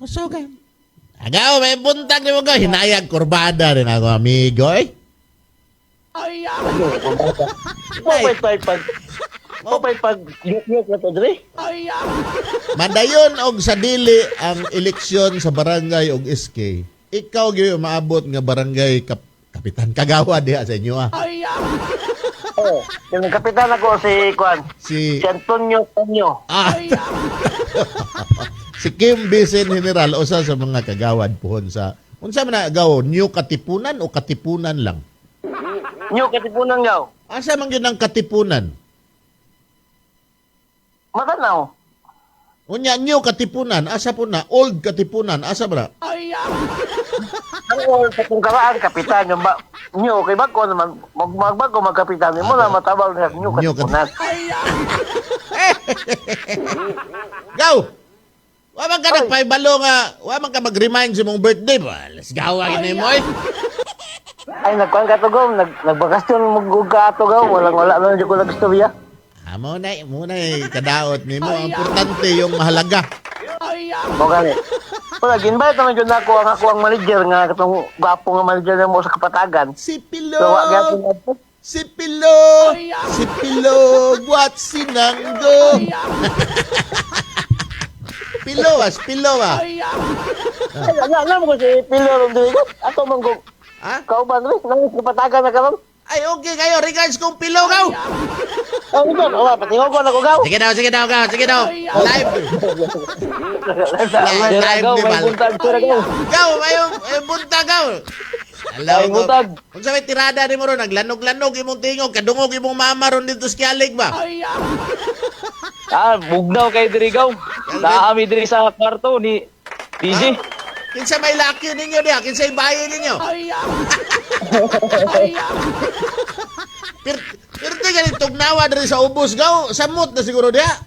Kusugan. Agaw, may buntag ni mo ka. Hinayag kurbada rin ako, amigo, eh. Pag yuk-yuk na to, Dre. Madayon og sa dili ang eleksyon sa barangay og SK. Ikaw gyud maabot nga barangay kapitan kagawad diha sa inyo ah. Oh, yung kapitan ako si Kwan. Si Si Antonio Tonyo. ah, si Kim Bisen General usa sa mga kagawad pohon sa unsa man na agaw New Katipunan o Katipunan lang. New Katipunan gaw. Asa man gyud ang Katipunan? Matanaw. Unya New Katipunan asa po na Old Katipunan asa ba? Ang oras sa kung karaan, kapitan yung ba? New, kay Bako naman, magbago magkapitan. Mo na matabal na New New Katipunan. Gaw. Wa man ka nagpaibalo nga, wa man ka mag-remind sa mong birthday ba? Let's gawa gini mo eh. Ay, nagkuhan ka to gaw. Nagbakasyon mag-uga to gaw. Wala na dyan ko nagstorya. Muna kadaot ni mo. Ang importante yung mahalaga. O gani. Wala, ginbayad naman dyan ako ang manager nga, katong gwapo nga manager na mo sa kapatagan. Si Pilo! So, gapon ako. Si Pilo! Si Pilo! Buat sinanggo! Pilo ah! Ay, alam ko si Pilo Rodrigo. Ato man ko, Ha? kauban rin, nang kapatagan na karon. Ay, okay kayo. Regards kong Pilo, gaw! Oh, ito, patingog ko na ko gaw. Sige daw, gaw. Sige daw. Live! Live Gaw, ni may Mal. buntag sila gaw. Gaw, mayong bunta, gaw! Hello, Ay, buntag. Kung sa may tirada ni mo ron, naglanog-lanog imong tingog, kadungog imong mama ron dito sa Kialig ba? Bugnaw kay diri gaw. Naami diri sa kwarto ni DJ. Kinsa may laki ninyo diha, kinsa ibayin ninyo. Pero ganit tugnawa diri sa ubos gaw, samot na siguro diha.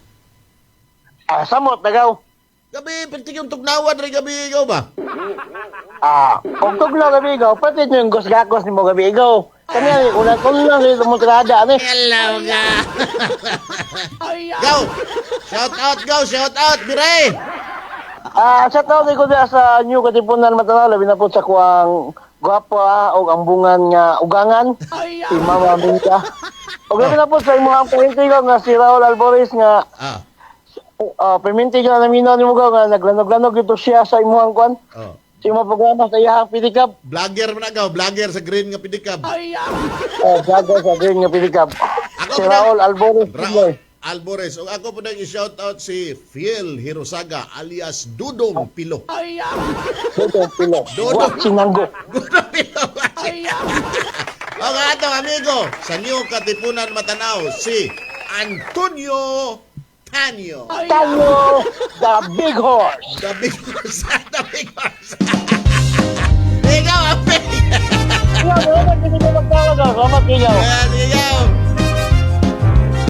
Samot na gaw. Gabi, perti yung tugnawa diri gabi gaw ba? Kung tugnaw gabi gaw, pati yung gos-gakos ni mo gabi gaw. Kanya, unang rin mo tirada, ano? Hello ga. Gaw, shout out, dire. Sa taon ko diya sa New Katipunan Matanaw, labi na po sa kuwang gwapo o ang bungan nga ugangan. Si Mama Minka. O labi na po sa imuhang pahintigo nga si Raul Alvarez nga perminti ka na naminaw ni mo nga naglanog-lanog ito siya sa imuhang kwan. Oh. Si mga programa sa iyahang pitikap. Vlogger man agaw, vlogger sa Green nga Pidikab. Gago sa green nga pitikap. Ako Si po Raul Alvarez. Raul Alvarez. O ako po nang i-shout out si Fiel Hirosaga alias Dudong Pilo. Dudong Pilo. Dudong. Sinanggo. Dudong Pilo. O nga ito, amigo, sa New Katipunan Matanaw, si Antonio Tanyo. Tanyo, the big horse. The big horse. The big horse. Ikaw, ape. Salamat, hindi mo magtawag. Salamat, Ikaw. Yes,